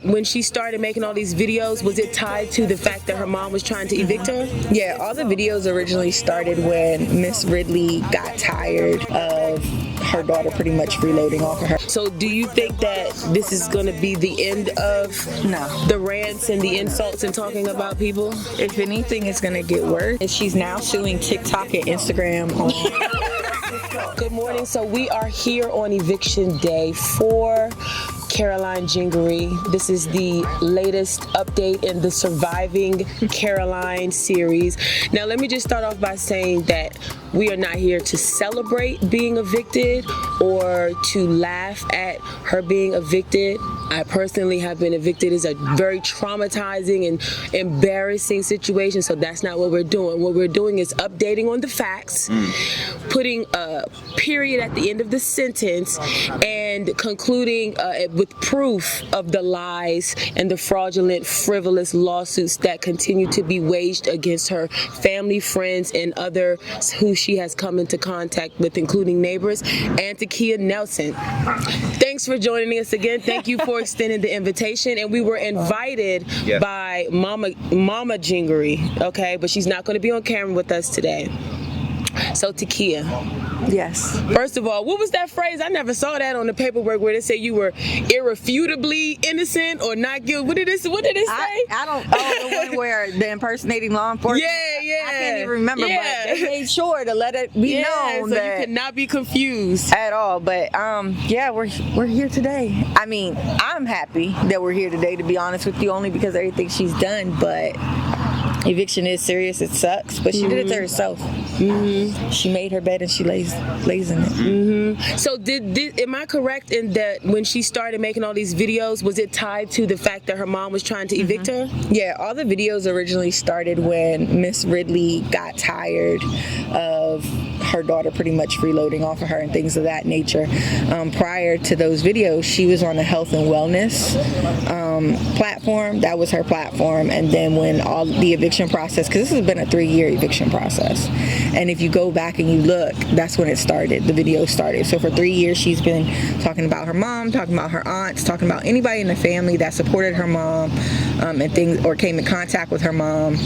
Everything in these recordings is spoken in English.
When she started making all these videos, was it tied to the fact that her mom was trying to evict her? Yeah, all the videos originally started when Miss Ridley got tired of her daughter pretty much freeloading off of her. So do you think that this is going to be the end of the rants and the insults and talking about people? If anything, it's going to get worse. She's now suing TikTok and Instagram on. Good morning. So we are here on eviction day for Caroline Jhingory. This is the latest update in the Surviving Caroline series. Now let me just start off by saying that we are not here to celebrate being evicted or to laugh at her being evicted. I personally have been evicted. It's a very traumatizing and embarrassing situation, so that's not what we're doing. What we're doing is updating on the facts, putting a period at the end of the sentence, and concluding with proof of the lies and the fraudulent, frivolous lawsuits that continue to be waged against her family, friends, and others who she has come into contact with, including neighbors, and Takia Nelson. Thanks for joining us again. Thank you for extending the invitation. And we were invited by Mama Jhingory, okay? But she's not going to be on camera with us today. So Takia. Yes. First of all, what was that phrase? I never saw that on the paperwork where they say you were irrefutably innocent or not guilty. What did it say? I don't. Oh, the one where the impersonating law enforcement. Yeah. I can't even remember, but they made sure to let it be known so that you could not be confused at all. But yeah, we're here today. I mean, I'm happy that we're here today, to be honest with you, only because of everything she's done. But eviction is serious. It sucks, but she did it to herself. She made her bed and she lays in it. So am I correct in that when she started making all these videos, was it tied to the fact that her mom was trying to evict her? Yeah, all the videos originally started when Miss Ridley got tired of her daughter pretty much freeloading off of her and things of that nature. Prior to those videos, she was on the health and wellness platform. That was her platform. And then when all the eviction process, because this has been a 3-year eviction process, and if you go back and you look, that's when it started. The video started. So for 3 years, she's been talking about her mom, talking about her aunts, talking about anybody in the family that supported her mom and things, or came in contact with her mom.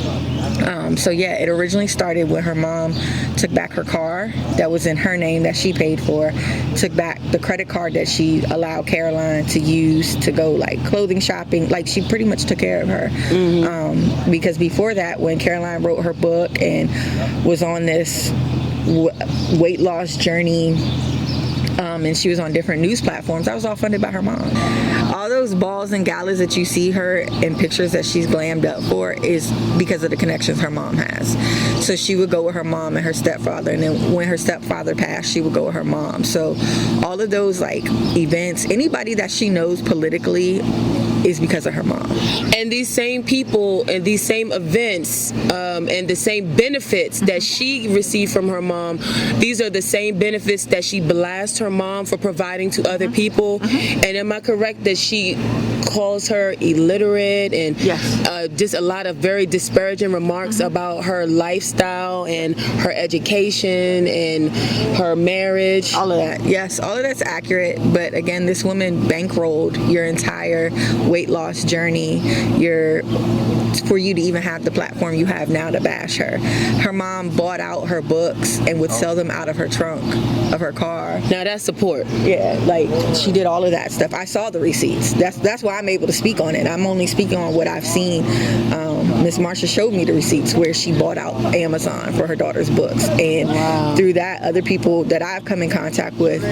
So yeah, it originally started when her mom took back her car that was in her name that she paid for, took back the credit card that she allowed Caroline to use to go like clothing shopping. Like, she pretty much took care of her. Because before that, when Caroline wrote her book and was on this weight loss journey, and she was on different news platforms, that was all funded by her mom. All those balls and galas that you see her in pictures that she's glammed up for is because of the connections her mom has. So she would go with her mom and her stepfather, and then when her stepfather passed, she would go with her mom. So all of those like events, anybody that she knows politically, is because of her mom. And these same people and these same events and the same benefits that she received from her mom, these are the same benefits that she blasts her mom for providing to other people. And am I correct that she calls her illiterate and just a lot of very disparaging remarks about her lifestyle and her education and her marriage? All of that. Yes, all of that's accurate. But again, this woman bankrolled your entire weight loss journey, for you to even have the platform you have now to bash her. Her mom bought out her books and would sell them out of her trunk of her car. Now that's support. Yeah, like she did all of that stuff. I saw the receipts. That's why I'm able to speak on it. I'm only speaking on what I've seen. Miss Marsha showed me the receipts where she bought out Amazon for her daughter's books, and through that, other people that I've come in contact with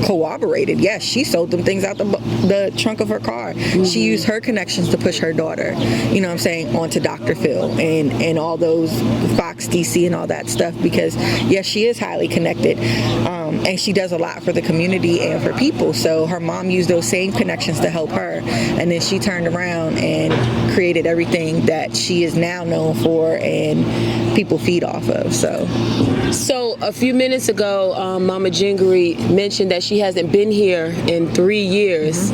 corroborated. Yes, she sold them things out the trunk of her car. She used her connections to push her daughter, you know what I'm saying, onto Dr. Phil and all those Fox DC and all that stuff, because yes, she is highly connected, and she does a lot for the community and for people. So her mom used those same connections to help her, and then she turned around and created everything that she is now known for and people feed off of. So a few minutes ago, Mama Jhingory mentioned that she hasn't been here in 3 years.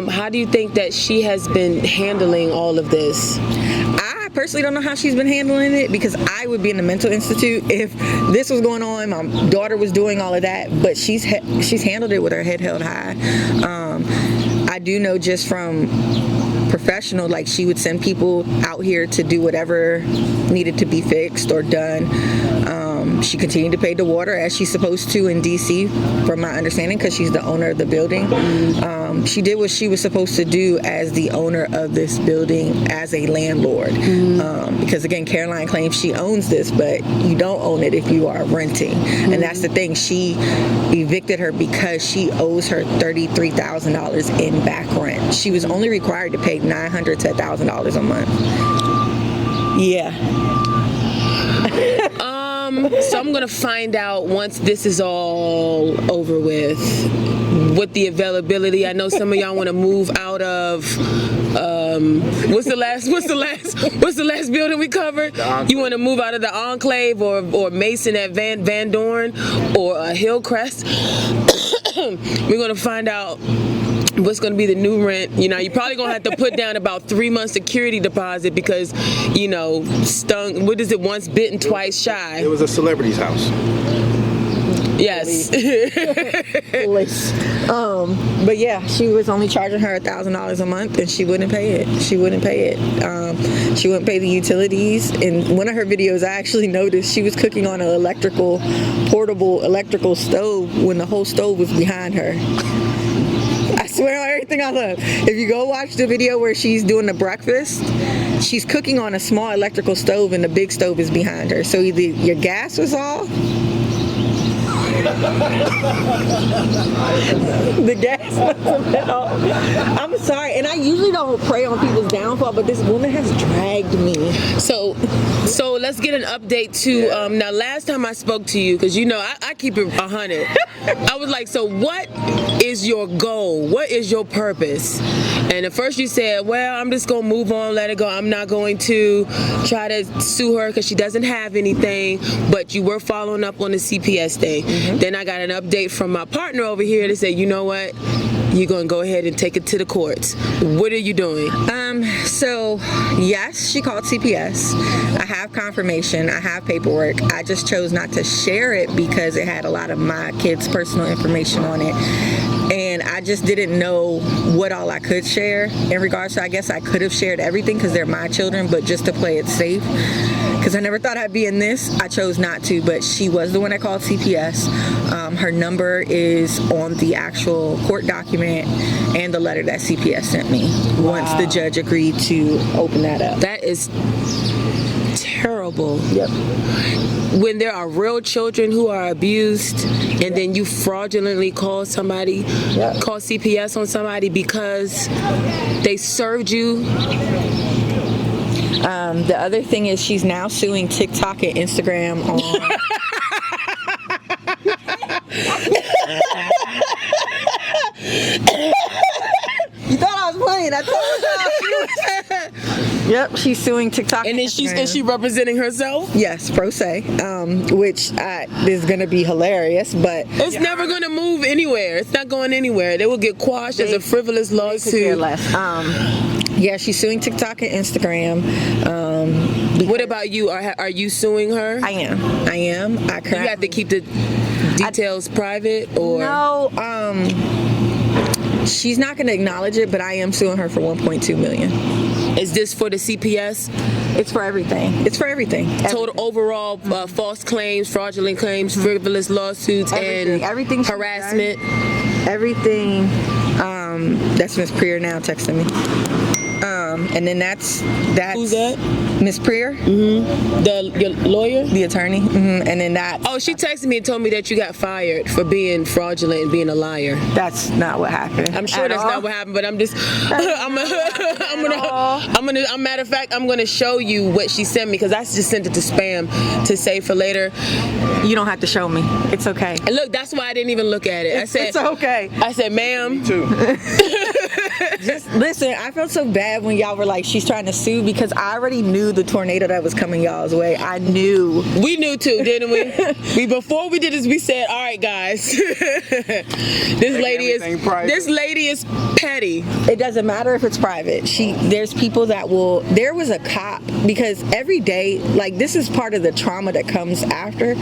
How do you think that she has been handling all of this? I personally don't know how she's been handling it, because I would be in the mental institute if this was going on. My daughter was doing all of that, but she's handled it with her head held high. I do know just from professional, like she would send people out here to do whatever needed to be fixed or done. She continued to pay the water as she's supposed to in DC, from my understanding, because she's the owner of the building. She did what she was supposed to do as the owner of this building as a landlord. Because again, Caroline claims she owns this, but you don't own it if you are renting. And that's the thing. She evicted her because she owes her $33,000 in back rent. She was only required to pay $900 to $1,000 a month. Yeah. So I'm gonna find out once this is all over with what the availability. I know some of y'all want to move out of what's the last building we covered? You want to move out of the Enclave or Mason at Van Dorn or Hillcrest. We're gonna find out what's going to be the new rent. You know, you're probably going to have to put down about 3 months security deposit because, you know, stung, what is it, once bitten, twice shy. It was a celebrity's house. Yes. But yeah, she was only charging her $1,000 a month, and she wouldn't pay it. She wouldn't pay it. She wouldn't pay the utilities. In one of her videos, I actually noticed she was cooking on an portable electrical stove when the whole stove was behind her. I swear on everything I love. If you go watch the video where she's doing the breakfast, she's cooking on a small electrical stove and the big stove is behind her. So either your gas was off, the gas must have been off. I'm sorry, and I usually don't prey on people's downfall, but this woman has dragged me. So let's get an update to now. Last time I spoke to you, because you know I keep it 100. I was like, so what is your goal? What is your purpose? And at first you said, well, I'm just gonna move on, let it go. I'm not going to try to sue her because she doesn't have anything. But you were following up on the CPS thing. Then I got an update from my partner over here to say, you know what? You're going to go ahead and take it to the courts. What are you doing? So yes, she called CPS. I have confirmation. I have paperwork. I just chose not to share it because it had a lot of my kids' personal information on it. And I just didn't know what all I could share in regards to, I guess I could have shared everything because they're my children, but just to play it safe, because I never thought I'd be in this, I chose not to. But she was the one that called CPS. Her number is on the actual court document and the letter that CPS sent me once the judge agreed to open that up. That is terrible. Yep. When there are real children who are abused and then you fraudulently call somebody, call CPS on somebody because they served you. The other thing is she's now suing TikTok and Instagram on... You thought I was playing. I told you. Yep, she's suing TikTok. And then is she representing herself? Yes, pro se, which is going to be hilarious, but it's never going to move anywhere. It's not going anywhere. They will get quashed as a frivolous lawsuit. Yeah, she's suing TikTok and Instagram. What about you? Are you suing her? I am. I you have to keep the details private, or no? She's not going to acknowledge it, but I am suing her for $1.2 million. Is this for the CPS? It's for everything. It's for everything. Total overall false claims, fraudulent claims, frivolous lawsuits, and harassment. Everything. That's Miss Prier now texting me. And then that's who's that? Miss Prier, your lawyer, the attorney, and then that. Oh, she texted me and told me that you got fired for being fraudulent and being a liar. That's not what happened. I'm sure that's not what happened, but I'm just, matter of fact, I'm gonna show you what she sent me because I just sent it to spam to save for later. You don't have to show me. It's okay. And look, that's why I didn't even look at it. I said it's okay. I said, ma'am. Just listen, I felt so bad when y'all were like, she's trying to sue, because I already knew the tornado that was coming y'all's way. I knew. We knew too, didn't we? Before we did this, we said, all right, guys, this lady is petty. It doesn't matter if it's private. There's people that will. There was a cop, because every day, like, this is part of the trauma that comes after.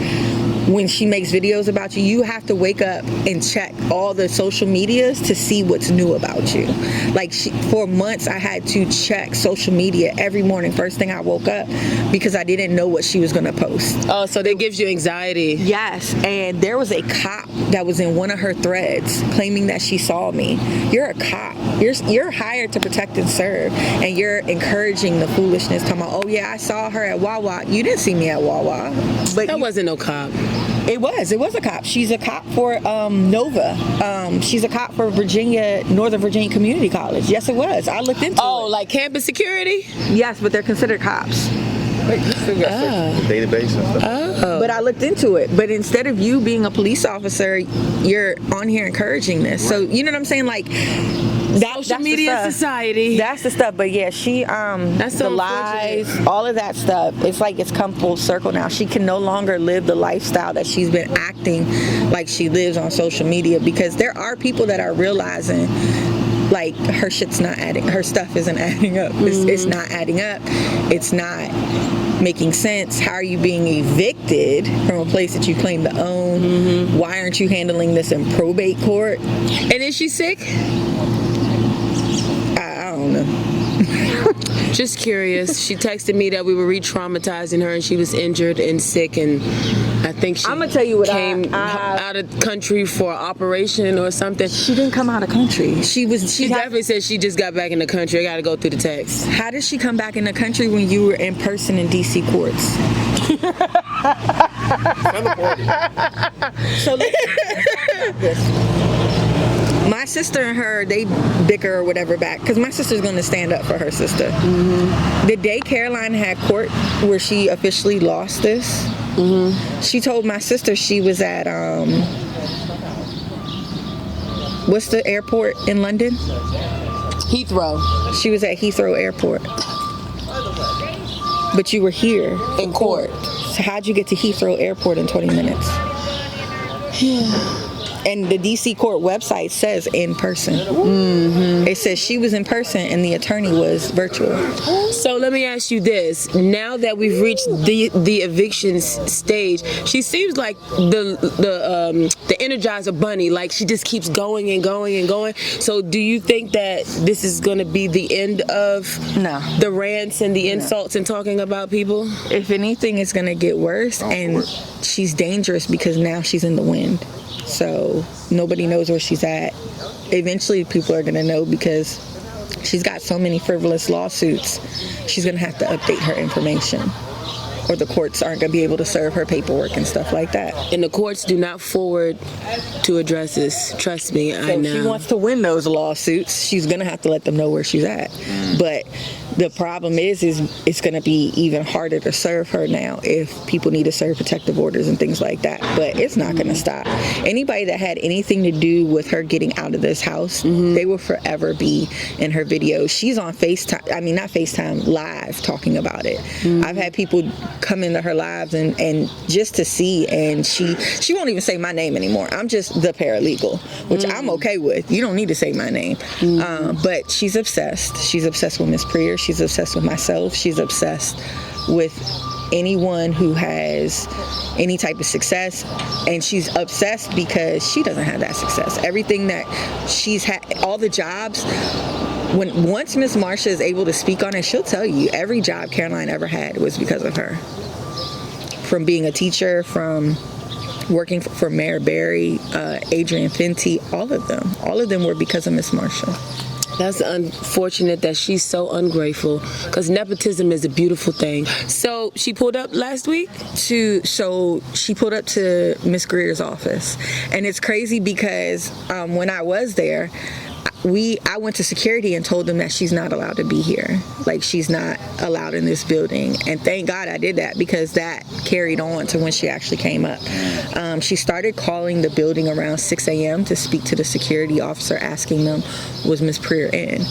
when she makes videos about you, you have to wake up and check all the social medias to see what's new about you. Like for months, I had to check social media every morning, first thing I woke up, because I didn't know what she was going to post. Oh, so that gives you anxiety. Yes, and there was a cop that was in one of her threads claiming that she saw me. You're a cop. You're hired to protect and serve, and you're encouraging the foolishness. Talking about, oh yeah, I saw her at Wawa. You didn't see me at Wawa. But That wasn't no cop. It was a cop. She's a cop for Nova. She's a cop for Northern Virginia Community College. Yes, it was. I looked into it. Oh, like campus security? Yes, but they're considered cops. Like, you still got search the database and stuff. But I looked into it. But instead of you being a police officer, you're on here encouraging this. So you know what I'm saying? Like, Social media society. That's the stuff. But yeah, she That's so the lies, all of that stuff. It's like it's come full circle now. She can no longer live the lifestyle that she's been acting like she lives on social media, because there are people that are realizing, like, her shit's not adding, her stuff isn't adding up. It's not adding up. It's not making sense. How are you being evicted from a place that you claim to own? Why aren't you handling this in probate court? And is she sick? I don't know. Just curious. She texted me that we were re-traumatizing her and she was injured and sick, and I think she I'm gonna tell you what came out of the country for an operation or something. She didn't come out of country. She definitely said she just got back in the country. I gotta go through the text. How did she come back in the country when you were in person in DC courts? So my sister and her, they bicker or whatever back, because my sister's going to stand up for her sister. The day Caroline had court where she officially lost this, she told my sister she was at what's the airport in London? Heathrow. She was at Heathrow Airport. But you were here In court. So how'd you get to Heathrow Airport in 20 minutes? And the DC court website says in person. It says she was in person and the attorney was virtual. So let me ask you this. Now that we've reached the eviction stage, she seems like the Energizer Bunny. Like, she just keeps going and going and going. So do you think that this is going to be the end of the rants and the insults and talking about people? If anything, it's going to get worse, and she's dangerous because now she's in the wind. So nobody knows where she's at. Eventually people are going to know, because she's got so many frivolous lawsuits. She's going to have to update her information, or the courts aren't going to be able to serve her paperwork and stuff like that. And the courts do not forward to addresses. Trust me, I know. So if she wants to win those lawsuits, she's going to have to let them know where she's at. But the problem is it's going to be even harder to serve her now if people need to serve protective orders and things like that. But it's not going to stop. Anybody that had anything to do with her getting out of this house, they will forever be in her videos. She's on FaceTime, I mean, not FaceTime, live talking about it. I've had people come into her lives and just to see, and she won't even say my name anymore. I'm just the paralegal, which I'm okay with. You don't need to say my name. But she's obsessed. She's obsessed with Miss Prier. She's obsessed with myself. She's obsessed with anyone who has any type of success, and she's obsessed because she doesn't have that success. Everything that she's had, all the jobs, once Miss Marsha is able to speak on it, she'll tell you every job Caroline ever had was because of her. From being a teacher, from working for Mayor Barry, Adrian Fenty, all of them were because of Miss Marsha. That's unfortunate that she's so ungrateful, because nepotism is a beautiful thing. So she pulled up last week? So she pulled up to Miss Greer's office. And it's crazy because when I was there, I went to security and told them that she's not allowed to be here. Like, she's not allowed in this building. And thank God I did that, because that carried on to when she actually came up. She started calling the building around 6 a.m. to speak to the security officer, asking them, was Miss Prier in?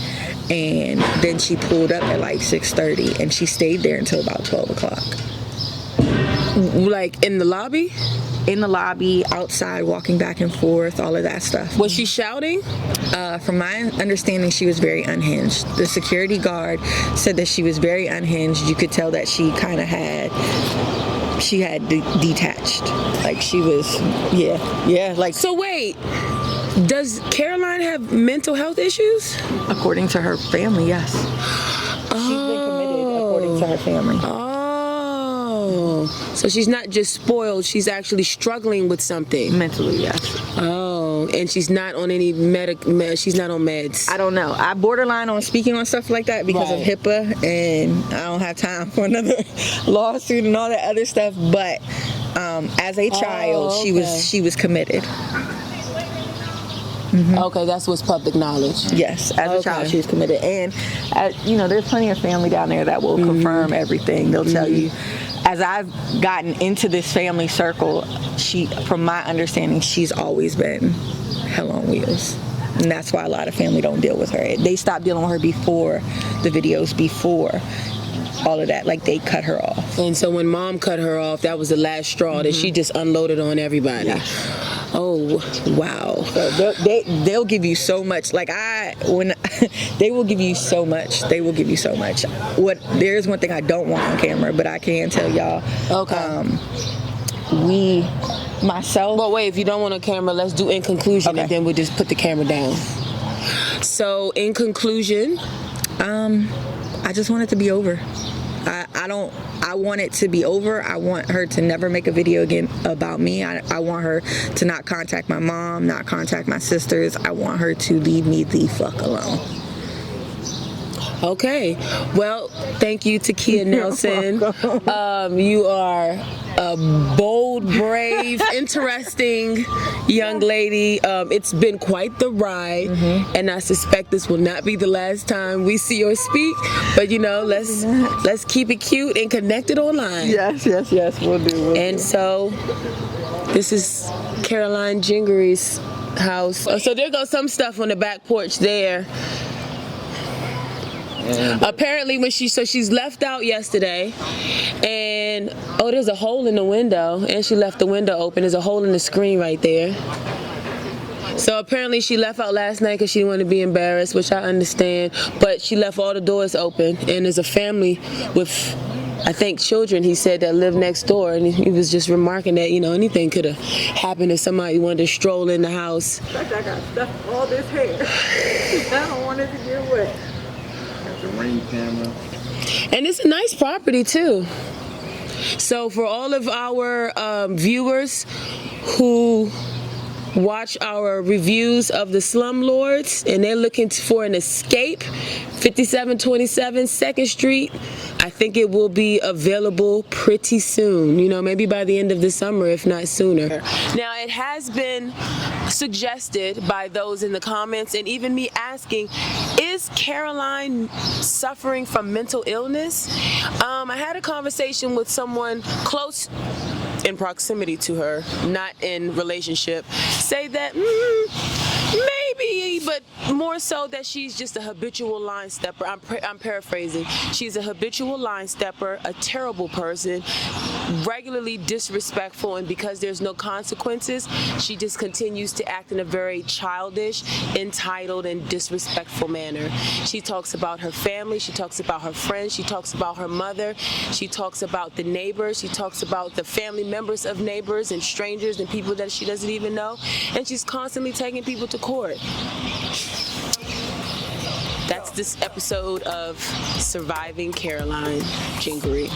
And then she pulled up at like 6:30, and she stayed there until about 12 o'clock. Like, in the lobby? In the lobby, outside, walking back and forth, all of that stuff. Was she shouting? From my understanding, she was very unhinged. The security guard said that she was very unhinged. You could tell that she kind of had she had detached. Like she was, yeah. Like So wait, does Caroline have mental health issues? according to her family, yes. She's been committed according to her family. Oh, so she's not just spoiled, she's actually struggling with something. Mentally, yes. Oh, and she's not on any she's not on meds. I don't know. I borderline on speaking on stuff like that because of Right. HIPAA, and I don't have time for another lawsuit and all that other stuff. But as a child, she was committed. Okay, that's what's public knowledge. Yes, as a child, she was committed, and there's plenty of family down there that will confirm everything. They'll tell you. As I've gotten into this family circle, from my understanding, she's always been hell on wheels. And that's why a lot of family don't deal with her. They stopped dealing with her before the videos, before all of that. Like, they cut her off. And so when mom cut her off, that was the last straw that she just unloaded on everybody. Yeah. Oh, wow. So they'll give you so much. Like they will give you so much. They will give you so much. There's one thing I don't want on camera, but I can tell y'all. Okay. Myself. Wait, if you don't want a camera, let's do in conclusion, Okay. and then we'll just put the camera down. So in conclusion, I just want it to be over. I want it to be over. I want her to never make a video again about me. I want her to not contact my mom, not contact my sisters. I want her to leave me the fuck alone. okay. Well, thank you, Takia Nelson. You are a bold, brave, interesting young lady. It's been quite the ride, and I suspect this will not be the last time we see or speak. But let's keep it cute and connected online. Yes, we'll do. And so, this is Caroline Jhingory's house. So there goes some stuff on the back porch there. Apparently she's left out yesterday, and there's a hole in the window, and she left the window open. There's a hole in the screen right there. So apparently she left out last night because she didn't want to be embarrassed, which I understand, but she left all the doors open, and there's a family with, I think, children, he said, that live next door, and he was just remarking that, anything could have happened if somebody wanted to stroll in the house. I got stuff all this hair. I don't want it to get wet. The ring camera. And it's a nice property too. So for all of our viewers who watch our reviews of the slumlords and they're looking for an escape, 5727 2nd Street, I think it will be available pretty soon, maybe by the end of the summer, if not sooner. Now, it has been suggested by those in the comments, and even me asking, is Caroline suffering from mental illness? I had a conversation with someone close in proximity to her, not in relationship, say that maybe, but more so that she's just a habitual line stepper. I'm paraphrasing. She's a habitual line stepper, a terrible person, regularly disrespectful, and because there's no consequences, she just continues to act in a very childish, entitled, and disrespectful manner. She talks about her family, she talks about her friends, she talks about her mother, she talks about the neighbors, she talks about the family members of neighbors and strangers and people that she doesn't even know, and she's constantly taking people to court. That's this episode of Surviving Caroline Jhingory.